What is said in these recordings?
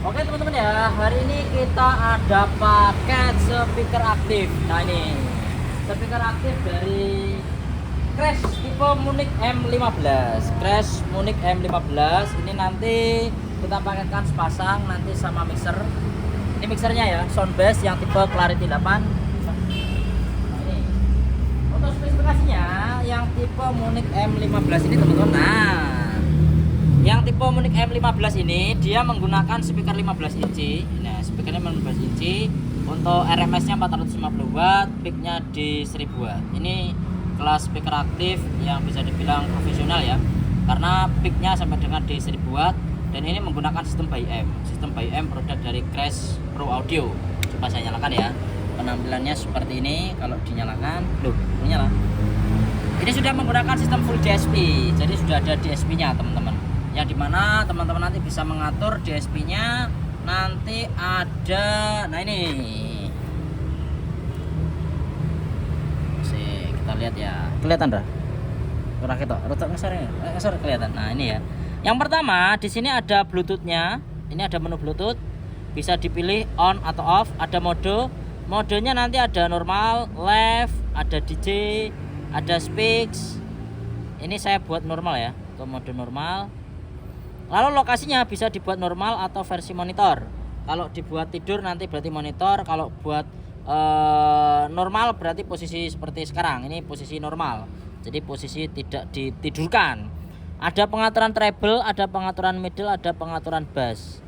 Oke teman-teman ya, hari ini kita ada paket speaker aktif. Nah ini speaker aktif dari Crash tipe Munich M15. Crash Munich M15 ini nanti kita paketkan sepasang nanti sama mixer. Ini mixernya ya, Soundbass yang tipe Clarity 8. Nah, ini untuk spesifikasinya yang tipe Munich M15 ini teman-teman. Nah, yang tipe Munich M15 ini dia menggunakan speaker 15 inci. Nah, speakernya 15 inci. Untuk RMS-nya 450 watt, peak-nya di 1000 watt. Ini kelas speaker aktif yang bisa dibilang profesional ya. Karena peak-nya sampai dengan di 1000 watt dan ini menggunakan sistem by M. Sistem by M produk dari Crash Pro Audio. Coba saya nyalakan ya. Penampilannya seperti ini kalau dinyalakan. Loh, nyala. Ini sudah menggunakan sistem full DSP. Jadi sudah ada DSP-nya, teman-teman. Yang dimana teman-teman nanti bisa mengatur DSP-nya. Nanti ada, nah ini kita lihat ya, kelihatan dah kurang kita rotok ngeser kelihatan. Nah ini ya, yang pertama di sini ada Bluetooth-nya. Ini ada menu Bluetooth, bisa dipilih on atau off. Ada modenya nanti ada normal, left, ada DJ, ada speaks. Ini saya buat normal ya, untuk mode normal. Lalu lokasinya bisa dibuat normal atau versi monitor. Kalau dibuat tidur nanti berarti monitor. Kalau buat normal berarti posisi seperti sekarang. Ini posisi normal. Jadi posisi tidak ditidurkan. Ada pengaturan treble, ada pengaturan middle, ada pengaturan bass.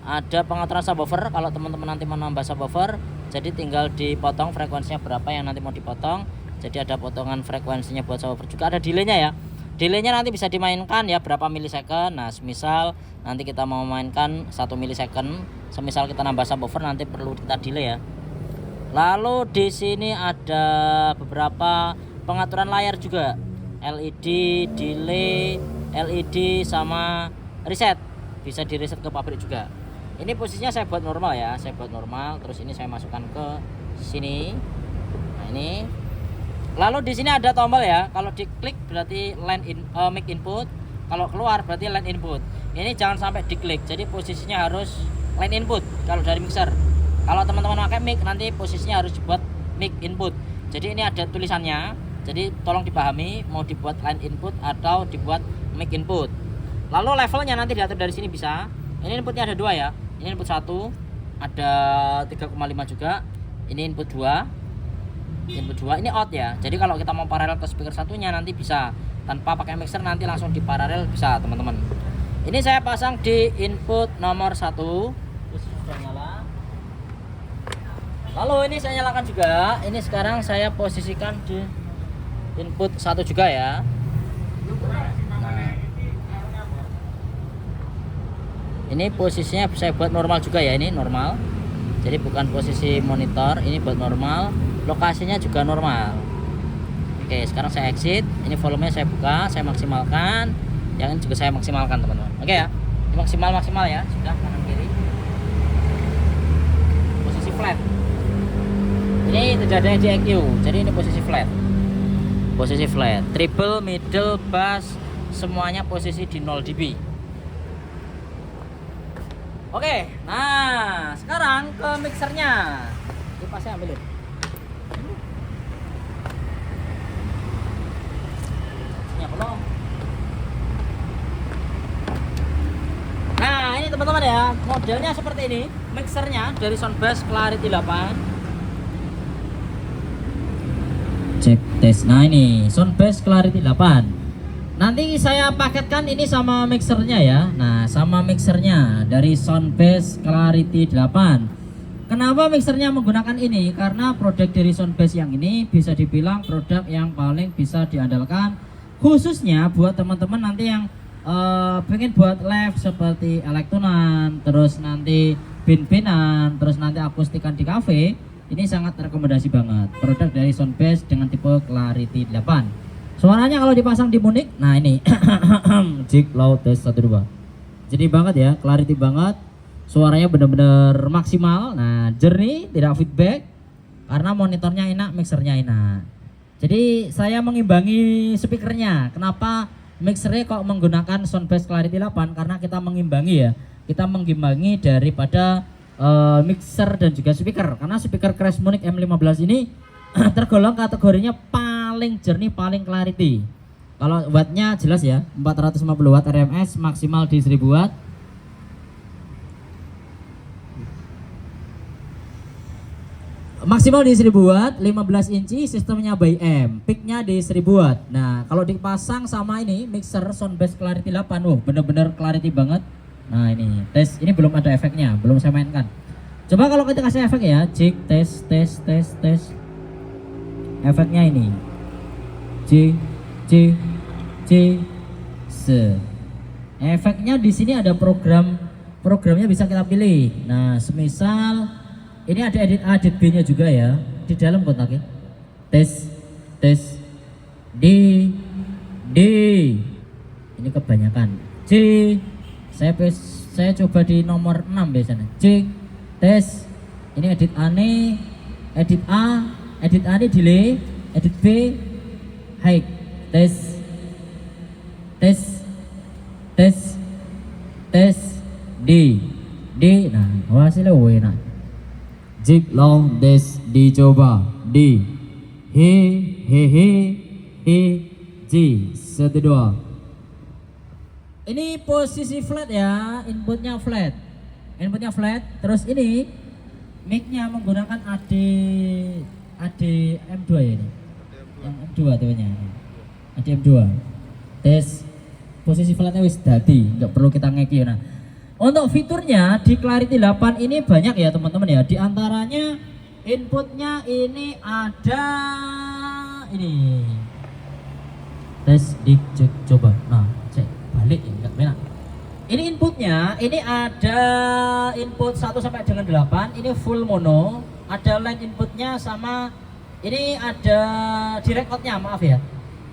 Ada pengaturan subwoofer. Kalau teman-teman nanti mau nambah subwoofer, jadi tinggal dipotong frekuensinya berapa yang nanti mau dipotong. Jadi ada potongan frekuensinya buat subwoofer juga. Ada delay-nya ya. Delaynya nanti bisa dimainkan ya berapa milisecond. Nah, semisal nanti kita mau mainkan 1 milisecond, semisal kita nambah subwoofer nanti perlu kita delay ya. Lalu di sini ada beberapa pengaturan layar juga. LED, delay, LED sama reset. Bisa di reset ke pabrik juga. Ini posisinya saya buat normal ya, saya buat normal. Terus ini saya masukkan ke sini. Nah, ini. Lalu di sini ada tombol ya. Kalau diklik berarti mic input. Kalau keluar berarti line input. Ini jangan sampai diklik. Jadi posisinya harus line input kalau dari mixer. Kalau teman-teman pakai mic nanti posisinya harus dibuat mic input. Jadi ini ada tulisannya. Jadi tolong dipahami mau dibuat line input atau dibuat mic input. Lalu levelnya nanti diatur dari sini bisa. Ini inputnya ada 2 ya. Ini input 1, ada 3,5 juga. Ini input 2. Input 2 ini out ya. Jadi kalau kita mau paralel ke speaker satunya nanti bisa tanpa pakai mixer, nanti langsung diparalel bisa teman-teman. Ini saya pasang di input nomor 1. Terus sudah nyala. Lalu ini saya nyalakan juga. Ini sekarang saya posisikan di input 1 juga ya. Nah, ini posisinya saya buat normal juga ya. Ini normal. Jadi bukan posisi monitor, ini buat normal. Lokasinya juga normal. Oke, sekarang saya exit. Ini volumenya saya buka, saya maksimalkan. Yang ini juga saya maksimalkan teman-teman. Oke ya, ini maksimal ya. Sudah kanan kiri. Posisi flat. Ini tidak ada di EQ, jadi ini posisi flat. Posisi flat. Treble, middle, bass, semuanya posisi di 0 dB. Oke, nah sekarang ke mixernya. Kipasnya ambilin. Nah ini teman-teman ya, modelnya seperti ini. Mixernya dari Soundbass Clarity 8. Cek tes. Nah ini Soundbass Clarity 8. Nanti saya paketkan ini sama mixernya ya. Nah sama mixernya dari Soundbass Clarity 8. Kenapa mixernya menggunakan ini? Karena produk dari Soundbass yang ini bisa dibilang produk yang paling bisa diandalkan, khususnya buat teman-teman nanti yang pengen buat live seperti elektronan, terus nanti bin-binan, terus nanti akustikan di cafe. Ini sangat rekomendasi banget produk dari Soundbass dengan tipe Clarity 8. Suaranya kalau dipasang di Munich, nah ini jig loud test 1 2. Jadi banget ya, clarity banget. Suaranya benar-benar maksimal. Nah, jernih, tidak feedback. Karena monitornya enak, mixernya enak. Jadi saya mengimbangi speakernya. Kenapa mixernya kok menggunakan Soundbass Clarity 8? Karena kita mengimbangi ya. kita mengimbangi daripada mixer dan juga speaker, karena speaker Crestronix M15 ini tergolong kategorinya paling jernih, paling clarity. Kalau wattnya jelas ya, 450 watt RMS, maksimal di 1000 watt. Maksimal di 1000 watt, 15 inci, sistemnya by M, peaknya di 1000 watt. Nah, kalau dipasang sama ini mixer Soundbass Clarity 8, bener-bener clarity banget. Nah, ini tes, ini belum ada efeknya, belum saya mainkan. Coba kalau kita kasih efek ya, jig, tes. Efeknya ini, C, se. Efeknya di sini ada programnya bisa kita pilih. Nah, semisal ini ada edit A, edit B nya juga ya di dalam kontaknya. Tes, D. Ini kebanyakan. C. Saya coba di nomor 6 biasanya. C, tes. Ini edit A nih, edit A nih delay, edit B high. Tes, D. Nah, hasilnya enak. Jig long des dicoba D, he, G, 1, 2. Ini posisi flat ya, inputnya flat. Terus ini mic-nya menggunakan AD M2 ya ini. Yang M2 tuanya. AD M2. Tes posisi flatnya wis dadi, nggak perlu kita ngeki. Nah, untuk fiturnya di Clarity 8 ini banyak ya teman-teman ya. Di antaranya inputnya ini ada ini. Tes cek coba. Nah, cek balik ya, enggak enak. Ini inputnya, ini ada input 1 sampai dengan 8, ini full mono, ada line inputnya sama ini ada direct outnya, maaf ya.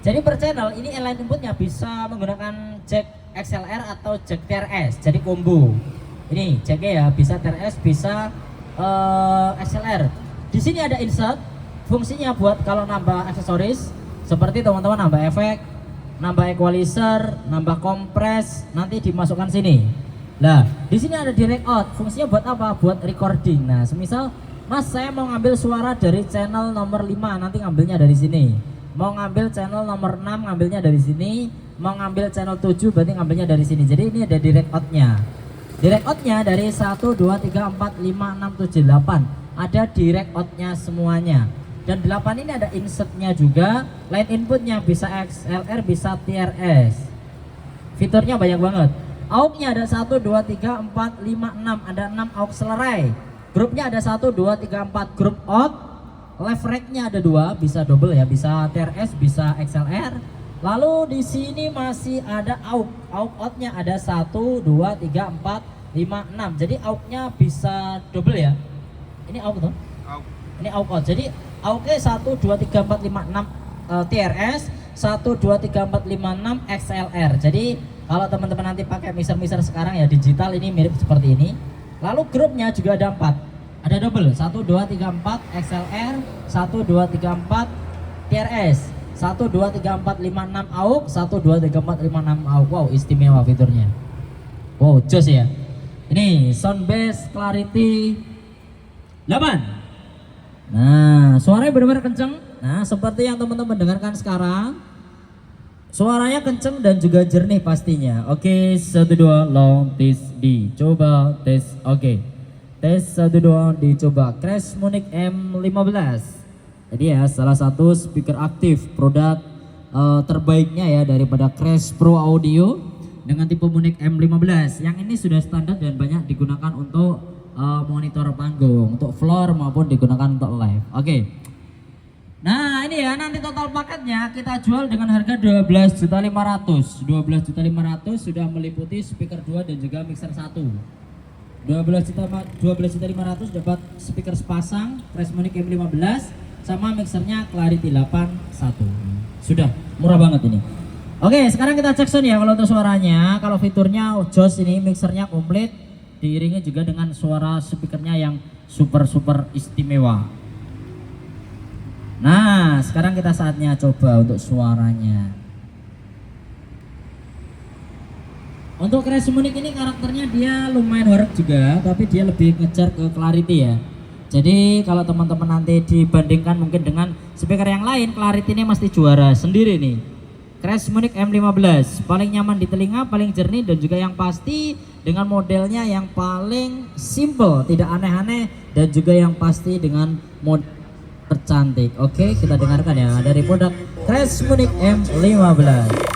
Jadi per channel ini line inputnya bisa menggunakan jack XLR atau jack TRS, jadi combo. Ini jacknya ya, bisa TRS, bisa XLR. Di sini ada insert, fungsinya buat kalau nambah aksesoris, seperti teman-teman nambah efek, nambah equalizer, nambah kompres, nanti dimasukkan sini. Nah, di sini ada direct out, fungsinya buat apa? Buat recording. Nah, semisal Mas saya mau ngambil suara dari channel nomor 5, nanti ngambilnya dari sini. Mau ngambil channel nomor 6, ngambilnya dari sini. Mau ngambil channel 7, berarti ngambilnya dari sini. Jadi ini ada direct outnya. Direct outnya dari 1, 2, 3, 4, 5, 6, 7, 8. Ada direct outnya semuanya. Dan 8 ini ada insertnya juga. Line inputnya bisa XLR, bisa TRS. Fiturnya banyak banget. AUX-nya ada 1, 2, 3, 4, 5, 6. Ada 6 AUX selerai. Grupnya ada 1, 2, 3, 4. Grup out. Left right-nya ada 2, bisa double ya, bisa TRS, bisa XLR. Lalu di sini masih ada AUX. AUX out-nya ada 1, 2, 3, 4, 5, 6. Jadi AUX-nya bisa double ya. Ini AUX tuh. Ini AUX out. Jadi AUX-nya 1, 2, 3, 4, 5, 6 TRS, 1, 2, 3, 4, 5, 6 XLR. Jadi kalau teman-teman nanti pakai mixer-mixer sekarang ya digital, ini mirip seperti ini. Lalu grupnya juga ada 4. Ada double, 1, 2, 3, 4 XLR, 1, 2, 3, 4 TRS, 1, 2, 3, 4, 5, 6 AUX, 1, 2, 3, 4, 5, 6 AUX. Wow, istimewa fiturnya. Wow, jos ya. Ini Soundbass Clarity 8. Nah, suaranya benar-benar kenceng. Nah, seperti yang teman-teman dengarkan sekarang. Suaranya kenceng dan juga jernih pastinya. Oke, 1, 2, long, tes, di. Coba, tes, oke. Tes 1, 2, dicoba. Crestronix M15. Jadi ya, salah satu speaker aktif produk terbaiknya ya daripada Crest Pro Audio dengan tipe Munich M15. Yang ini sudah standar dan banyak digunakan untuk monitor panggung, untuk floor maupun digunakan untuk live. Oke. Nah, ini ya nanti total paketnya kita jual dengan harga 12.500.000. 12.500.000 sudah meliputi speaker 2 dan juga mixer 1. 12.500.000 dapat speaker sepasang Crestronix M15 sama mixernya Clarity 81. Sudah murah banget ini. Oke, sekarang kita cek sound ya. Kalau untuk suaranya, kalau fiturnya jos, ini mixernya komplit, diiringi juga dengan suara speakernya yang super istimewa. Nah, sekarang kita saatnya coba untuk suaranya. Untuk Crash Munich ini karakternya dia lumayan horror juga, tapi dia lebih ngejar ke clarity ya. Jadi kalau teman-teman nanti dibandingkan mungkin dengan speaker yang lain, clarity ini mesti juara sendiri nih. Crash Munich M15 paling nyaman di telinga, paling jernih, dan juga yang pasti dengan modelnya yang paling simple, tidak aneh-aneh, dan juga yang pasti dengan model tercantik. Oke, kita dengarkan ya dari produk Crash Munich M15.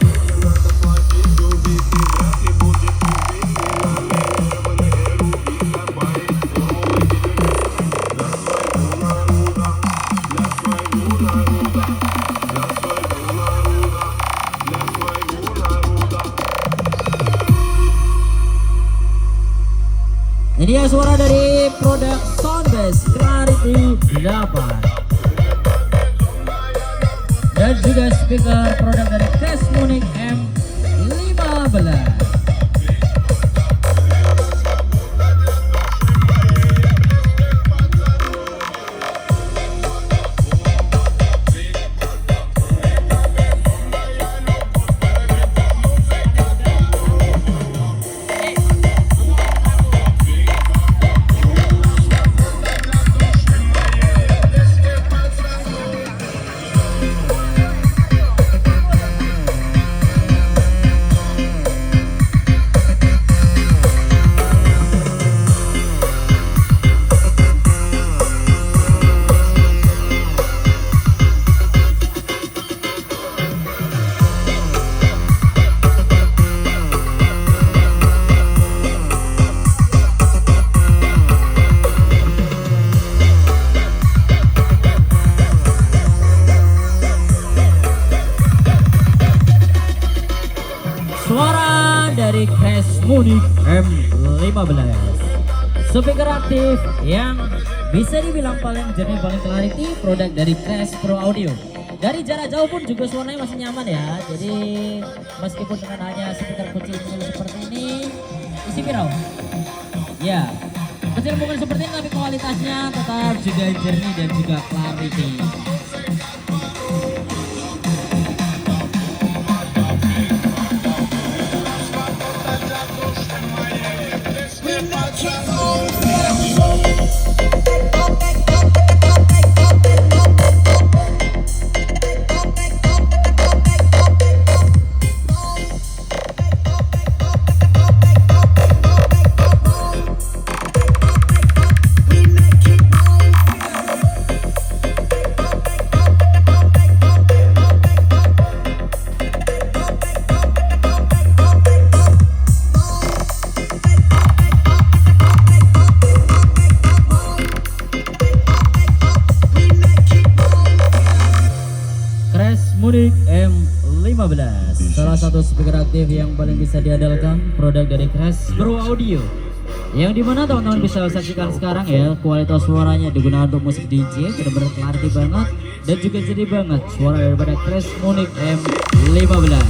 Ini ya suara dari produk Soundbase Clarity 8 dan juga speaker produk dari Crash Munich M15. Suara dari Crash Munich M15, speaker aktif yang bisa dibilang paling jernih, paling clarity, produk dari Crash Pro Audio. Dari jarak jauh pun juga suaranya masih nyaman ya. Jadi meskipun dengan hanya speaker kecil seperti ini, isi pirau. Ya, kecil mungkin seperti ini tapi kualitasnya tetap juga jernih dan juga clarity. Munich M15, salah satu speaker aktif yang paling bisa diandalkan, produk dari Crash Pro Audio, yang dimana teman-teman bisa saksikan sekarang ya. Kualitas suaranya digunakan untuk musik DJ, benar-benar clarity banget dan juga jadi banget suara daripada Crash Munich M15.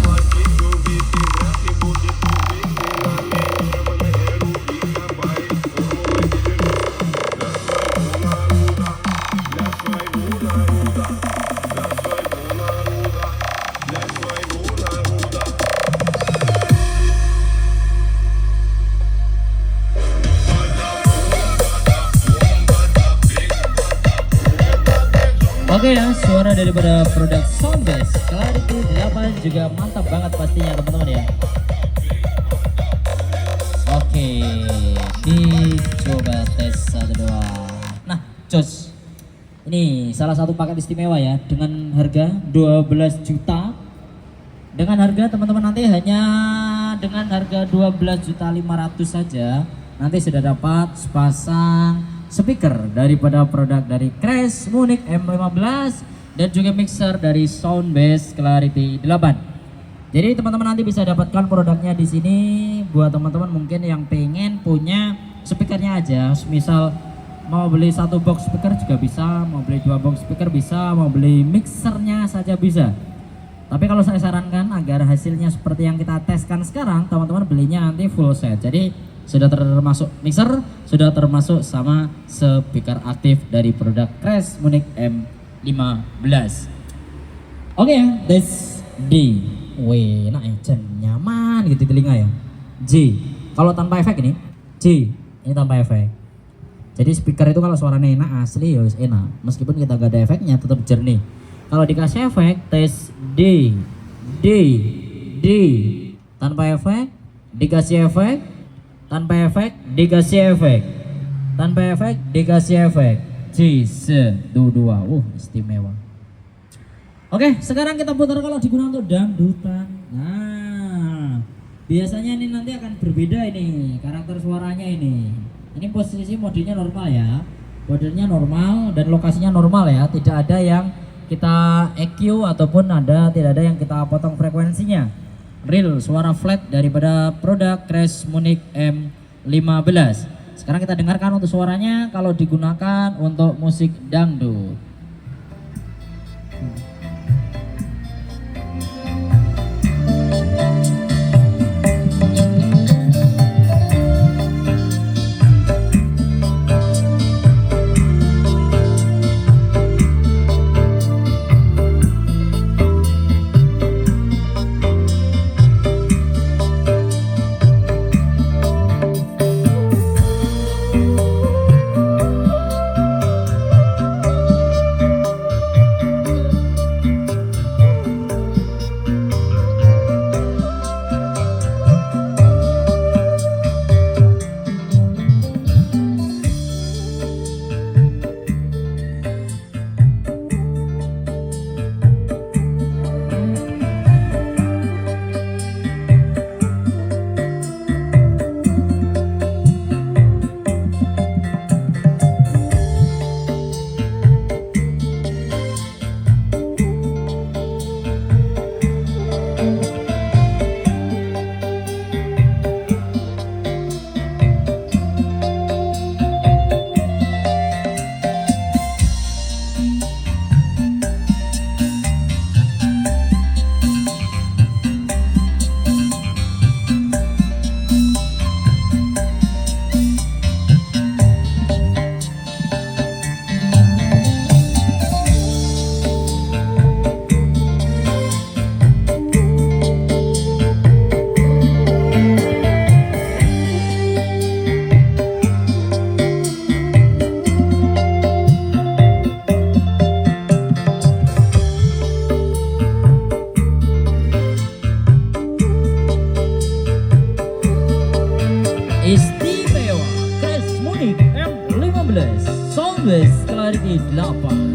Oke ya, suara daripada produk Soundbase Clarity 8 juga mantap banget pastinya teman-teman ya. Oke, dicoba tes 1-2. Nah, Jos, ini salah satu paket istimewa ya, dengan harga 12 juta. Dengan harga teman-teman nanti hanya dengan harga 12.500.000 saja, nanti sudah dapat sepasang speaker daripada produk dari Crash Munich M15 dan juga mixer dari Soundbase Clarity 8. Jadi teman-teman nanti bisa dapatkan produknya di sini buat teman-teman mungkin yang pengen punya speakernya aja. Misal mau beli satu box speaker juga bisa, mau beli dua box speaker bisa, mau beli mixernya saja bisa. Tapi kalau saya sarankan agar hasilnya seperti yang kita teskan sekarang, teman-teman belinya nanti full set. Jadi sudah termasuk mixer, sudah termasuk sama speaker aktif dari produk Crash Munich M15. Oke ya, that's the way. Nah, nyaman gitu telinga ya. J. Kalau tanpa efek ini J. Ini tanpa efek. Jadi speaker itu kalau suaranya enak asli ya enak. Meskipun kita gak ada efeknya tetap jernih. Kalau dikasih efek tes D, D, D. Tanpa efek dikasih efek, tanpa efek dikasih efek, tanpa efek dikasih efek. J, se, do, dua. Istimewa. Oke, sekarang kita putar kalau digunakan untuk dangdutan. Nah, biasanya ini nanti akan berbeda ini karakter suaranya ini. Ini posisi modenya normal ya, modenya normal dan lokasinya normal ya. Tidak ada yang kita EQ ataupun tidak ada yang kita potong frekuensinya. Real suara flat daripada produk Crash Munich M15. Sekarang kita dengarkan untuk suaranya kalau digunakan untuk musik dangdut. Istimewa Crash Munich M15 Soundbase Clarity 8.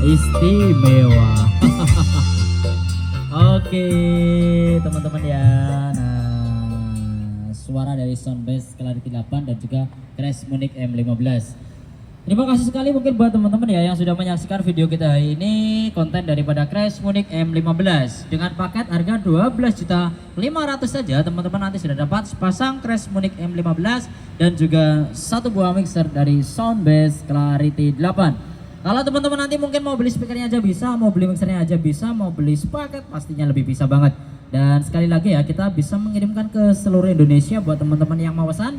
Istimewa. Oke teman-teman ya. Nah, suara dari Soundbase Clarity 8 dan juga Crash Munich M15. Terima kasih sekali mungkin buat teman-teman ya yang sudah menyaksikan video kita hari ini, konten daripada Crash Munich M15 dengan paket harga 12.500.000 saja. Teman-teman nanti sudah dapat sepasang Crash Munich M15 dan juga satu buah mixer dari Soundbase Clarity 8. Kalau teman-teman nanti mungkin mau beli speakernya aja bisa, mau beli mixernya aja bisa, mau beli sepaket pastinya lebih bisa banget. Dan sekali lagi ya, kita bisa mengirimkan ke seluruh Indonesia buat teman-teman yang mau pesan.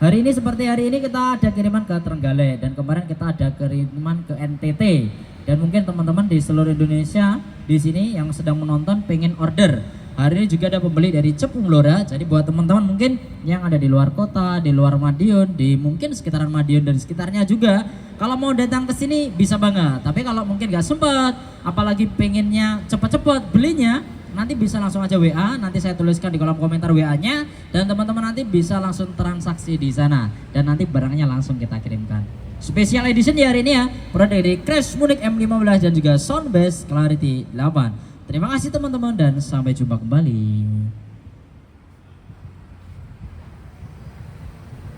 Hari ini seperti hari ini kita ada kiriman ke Trenggalek dan kemarin kita ada kiriman ke NTT. Dan mungkin teman-teman di seluruh Indonesia di sini yang sedang menonton pengen order. Hari ini juga ada pembeli dari Cepung Blora. Jadi buat teman-teman mungkin yang ada di luar kota, di luar Madiun, di mungkin sekitaran Madiun dan sekitarnya juga, kalau mau datang ke sini bisa banget. Tapi kalau mungkin gak sempat, apalagi pengennya cepat-cepat belinya, nanti bisa langsung aja WA. Nanti saya tuliskan di kolom komentar WA-nya dan teman-teman nanti bisa langsung transaksi di sana dan nanti barangnya langsung kita kirimkan. Special edition di hari ini ya, produk dari Crash Munich M15 dan juga Soundbase Clarity 8. Terima kasih teman-teman dan sampai jumpa kembali.